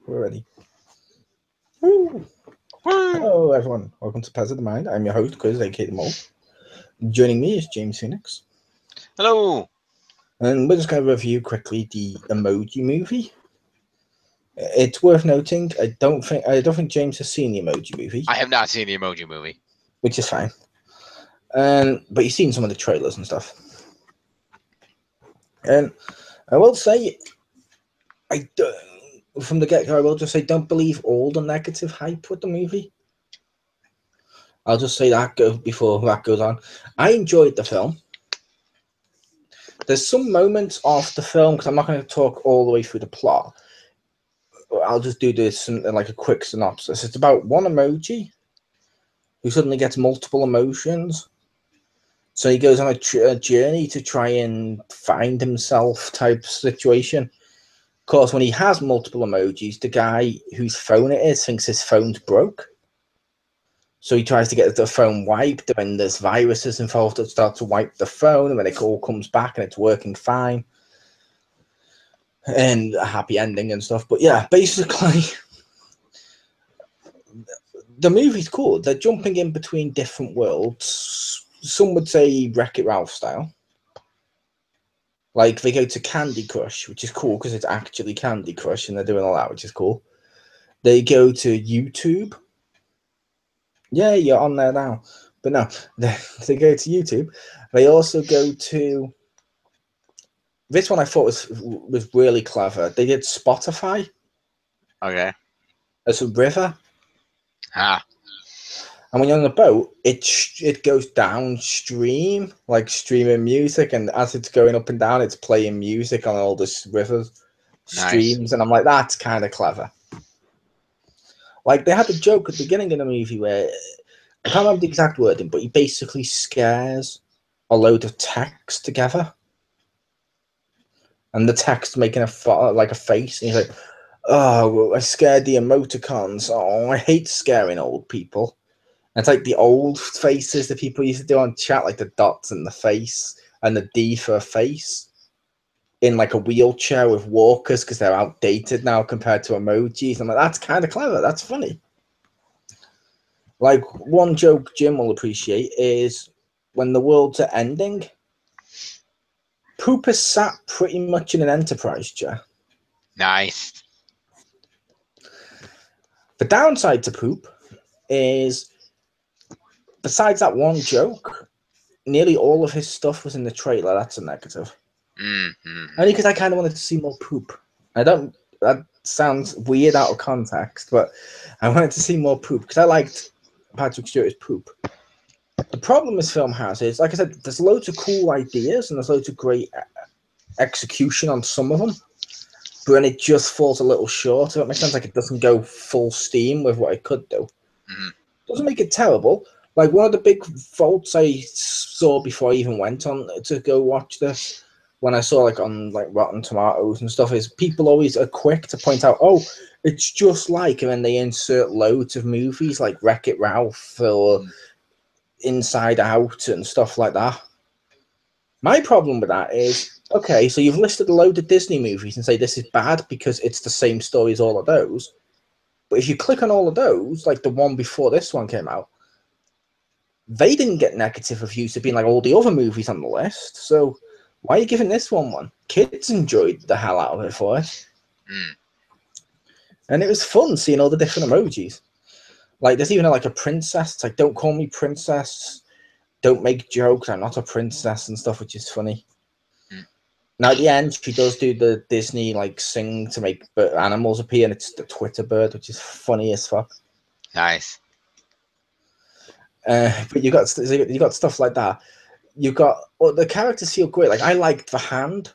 We're ready. Woo. Hello, everyone. Welcome to Pez of the Mind. I'm your host, Chriz, aka the Mole. Joining me is James Phoenix. Hello. And we're just going to review quickly the Emoji Movie. It's worth noting, I don't think James has seen the Emoji Movie. I have not seen the Emoji Movie. Which is fine. But you've seen some of the trailers and stuff. And I will say, from the get-go, I will just say, don't believe all the negative hype with the movie. I'll just say that before that goes on. I enjoyed the film. There's some moments of the film, because I'm not going to talk all the way through the plot. I'll just do this in like a quick synopsis. It's about one emoji who suddenly gets multiple emotions. So he goes on a journey to try and find himself type situation. Of course, when he has multiple emojis, the guy whose phone it is thinks his phone's broke. So he tries to get the phone wiped, and there's viruses involved that start to wipe the phone, and then it all comes back and it's working fine. And a happy ending and stuff. But yeah, basically, the movie's cool. They're jumping in between different worlds. Some would say Wreck-It Ralph style. Like, they go to Candy Crush, which is cool because it's actually Candy Crush, and they're doing all that, which is cool. They go to YouTube. Yeah, you're on there now. But no, they go to YouTube. They also go to... This one I thought was really clever. They did Spotify. Okay. As a river. Ah. And when you're on the boat, it goes downstream, like streaming music, and as it's going up and down, it's playing music on all the rivers, streams, nice. And I'm like, that's kind of clever. Like, they had a joke at the beginning of the movie where, I can't remember the exact wording, but he basically scares a load of text together. And the text making like a face, and he's like, oh, I scared the emoticons. Oh, I hate scaring old people. And it's like the old faces that people used to do on chat, like the dots in the face and the D for a face in like a wheelchair with walkers because they're outdated now compared to emojis. I'm like, that's kind of clever. That's funny. Like, one joke Jim will appreciate is when the worlds are ending, Poop is sat pretty much in an Enterprise chair. Nice. The downside to Poop is, besides that one joke, nearly all of his stuff was in the trailer. That's a negative. Mm-hmm. Only because I kind of wanted to see more Poop. That sounds weird out of context, but I wanted to see more Poop because I liked Patrick Stewart's Poop. The problem this film has is, like I said, there's loads of cool ideas and there's loads of great execution on some of them, but then it just falls a little short. It makes sense. Like, it doesn't go full steam with what it could do. Mm-hmm. Doesn't make it terrible. Like, one of the big faults I saw before I even went on to go watch this, when I saw like on like Rotten Tomatoes and stuff, is people always are quick to point out, oh, it's just like, and then they insert loads of movies like Wreck-It Ralph or Inside Out and stuff like that. My problem with that is, okay, so you've listed a load of Disney movies and say this is bad because it's the same story as all of those. But if you click on all of those, like the one before this one came out, they didn't get negative reviews of being like all the other movies on the list. So why are you giving this one? Kids enjoyed the hell out of it for it. And it was fun seeing all the different emojis. Like, there's even like a princess. It's like, don't call me princess. Don't make jokes. I'm not a princess and stuff, which is funny. Now, at the end, she does do the Disney, like, sing to make animals appear, and it's the Twitter bird, which is funny as fuck. Nice. But you got stuff like that. You got, well, the characters feel great. Like, I liked the hand,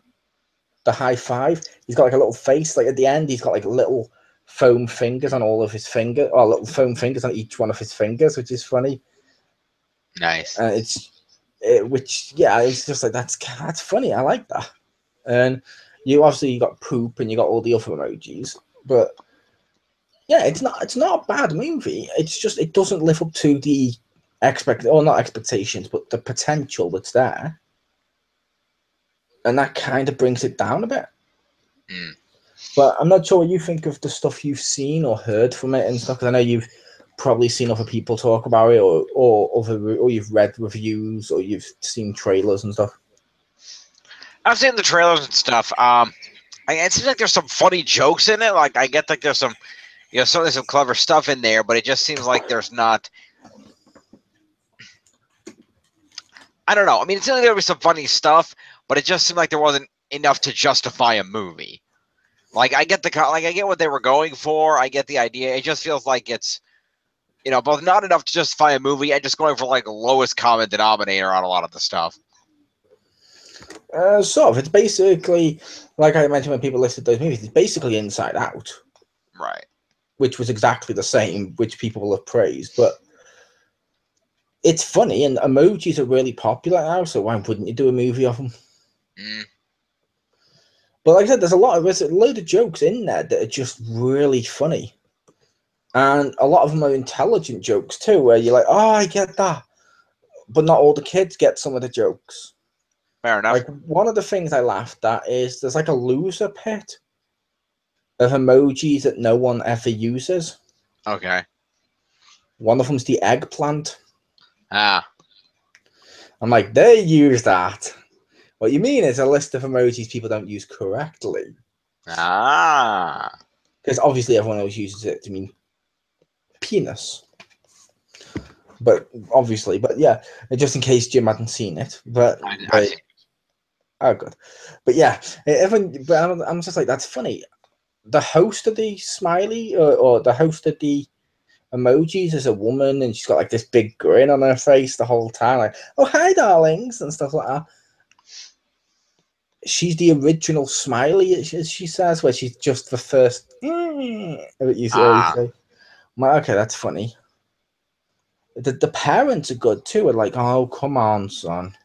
the high five. He's got like a little face. Like, at the end, he's got like little foam fingers on all of his fingers, or little foam fingers on each one of his fingers, which is funny. Nice. It's just like, that's funny. I like that. And you got Poop and you got all the other emojis, but yeah, it's not a bad movie. It's just, it doesn't live up to the not expectations, but the potential that's there, and that kind of brings it down a bit. But I'm not sure what you think of the stuff you've seen or heard from it and stuff. Because I know you've probably seen other people talk about it, or you've read reviews, or you've seen trailers and stuff. I've seen the trailers and stuff. It seems like there's some funny jokes in it. Like I get like there's some, certainly some clever stuff in there, but it just seems like there's not. I don't know. I mean, it seems like there was some funny stuff, but it just seemed like there wasn't enough to justify a movie. Like I get I get what they were going for. I get the idea. It just feels like it's, both not enough to justify a movie and just going for like lowest common denominator on a lot of the stuff. Sort of. It's basically, like I mentioned when people listed those movies, it's basically Inside Out. Right. Which was exactly the same, which people will have praised. But it's funny, and emojis are really popular now, so why wouldn't you do a movie of them? Mm. But like I said, there's a load of jokes in there that are just really funny. And a lot of them are intelligent jokes too, where you're like, oh, I get that. But not all the kids get some of the jokes. Fair enough. Like, one of the things I laughed at is there's like a loser pit of emojis that no one ever uses. Okay. One of them's the eggplant. Ah. I'm like, they use that. What you mean is a list of emojis people don't use correctly. Ah. Because obviously everyone else uses it to mean penis. But obviously, but yeah, just in case Jim hadn't seen it. But I've seen it. Oh, good. But yeah, everyone. But I'm just like, that's funny. The host of the smiley or the host of the emojis is a woman, and she's got like this big grin on her face the whole time, like, "Oh, hi, darlings," and stuff like that. She's the original smiley, as she says, where she's just the first. You say, I'm like, okay, that's funny. The parents are good too. Are like, oh, come on, son,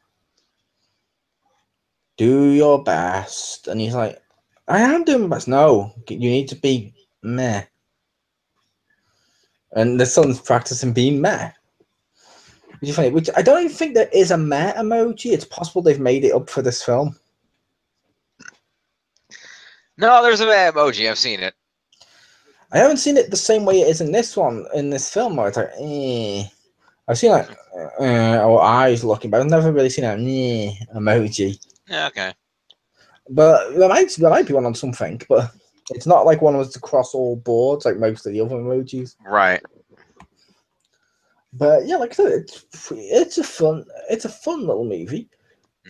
do your best, and he's like, I am doing my best. No, you need to be meh. And the son's practicing being meh. Which is funny. Which I don't even think there is a meh emoji. It's possible they've made it up for this film. No, there's a emoji. I've seen it. I haven't seen it the same way it is in this one, in this film, where it's like, I've seen like, or eyes looking, but I've never really seen an emoji. Yeah, okay. But there might be one on something, but it's not like one was across all boards like most of the other emojis. Right. But yeah, like I said, it's a fun little movie.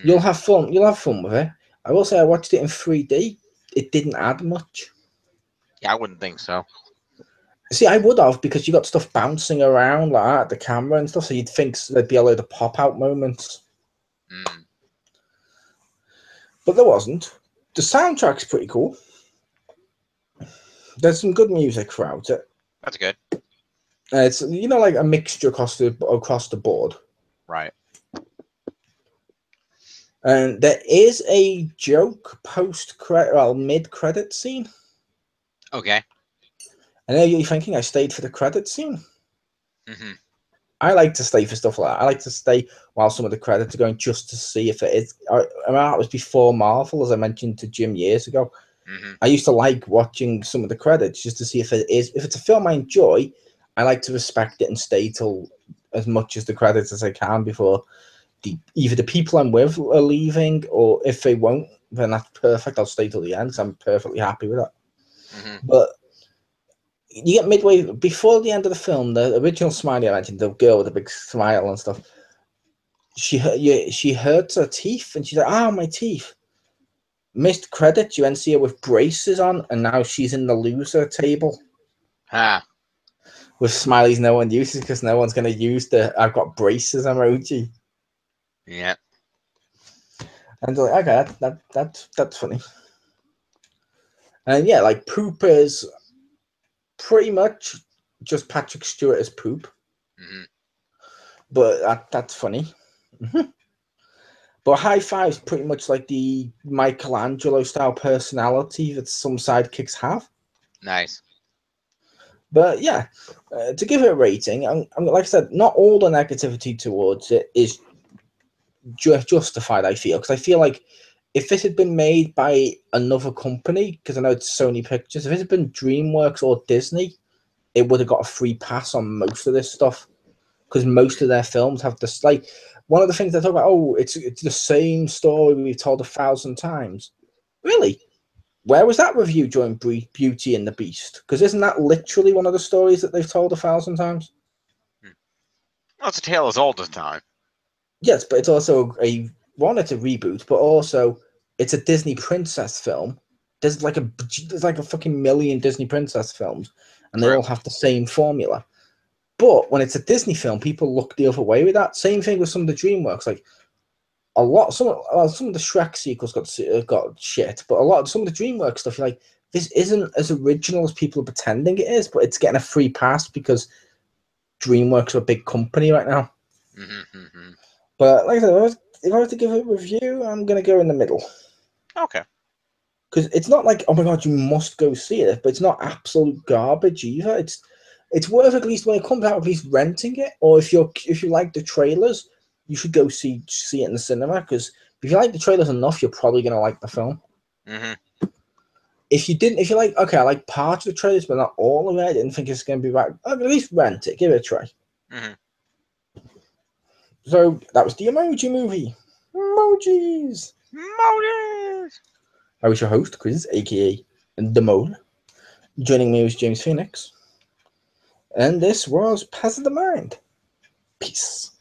You'll have fun with it. I will say I watched it in 3D. It didn't add much. Yeah, I wouldn't think so. See, I would have, because you got stuff bouncing around like that, the camera and stuff, so you'd think there'd be a load of pop-out moments. But there wasn't. The soundtrack's pretty cool. There's some good music throughout it. That's good. It's, like a mixture across the board. Right. And there is a joke mid-credit scene. Okay. I know you're thinking I stayed for the credit scene. Mm-hmm. I like to stay for stuff like that. I like to stay while some of the credits are going, just to see if it is. I mean, that was before Marvel, as I mentioned to Jim years ago. Mm-hmm. I used to like watching some of the credits just to see if it is. If it's a film I enjoy, I like to respect it and stay till as much as the credits as I can before either the people I'm with are leaving, or if they won't, then that's perfect. I'll stay till the end, so I'm perfectly happy with that. Mm-hmm. But you get midway before the end of the film, the original smiley I mentioned, the girl with the big smile and stuff, she hurts her teeth, and she's like, "Ah, my teeth." Missed credits, you then see her with braces on, and now she's in the loser table. With smileys no one uses, because no one's going to use the "I've got braces" emoji. Yeah. And they're like, okay, that's funny. And yeah, like, poop is pretty much just Patrick Stewart as poop. Mm-hmm. But that's funny. But High Five's pretty much like the Michelangelo style personality that some sidekicks have. Nice. But yeah, to give it a rating, I'm like I said, not all the negativity towards it is justified, I feel, because I feel like if this had been made by another company, because I know it's Sony Pictures, if it had been DreamWorks or Disney, it would have got a free pass on most of this stuff. Because most of their films have this, like, one of the things they talk about, oh, it's the same story we've told 1,000 times. Really? Where was that review during Beauty and the Beast? Because isn't that literally one of the stories that they've told 1,000 times? Well, it's a tale as old as time. Yes, but it's also it's a reboot, but also it's a Disney princess film. There's like a fucking million Disney princess films, and they all have the same formula. But when it's a Disney film, people look the other way with that. Same thing with some of the DreamWorks. Like some of the Shrek sequels got shit, but some of the DreamWorks stuff, you're like, this isn't as original as people are pretending it is, but it's getting a free pass because DreamWorks are a big company right now. Mm-hmm. But like I said, if I was to give it a review, I'm gonna go in the middle. Okay. Because it's not like, oh my god, you must go see it, but it's not absolute garbage either. It's worth, at least when it comes out, at least renting it, or if you like the trailers, you should go see it in the cinema. Because if you like the trailers enough, you're probably gonna like the film. Mm-hmm. If you're like, okay, I like part of the trailers, but not all of it, I didn't think it's gonna be right. At least rent it, give it a try. Mm-hmm. So that was the Emoji Movie. Emojis. I was your host, Chriz, aka the Mole. Joining me was James Phoenix. And this was Pass of the Mind. Peace.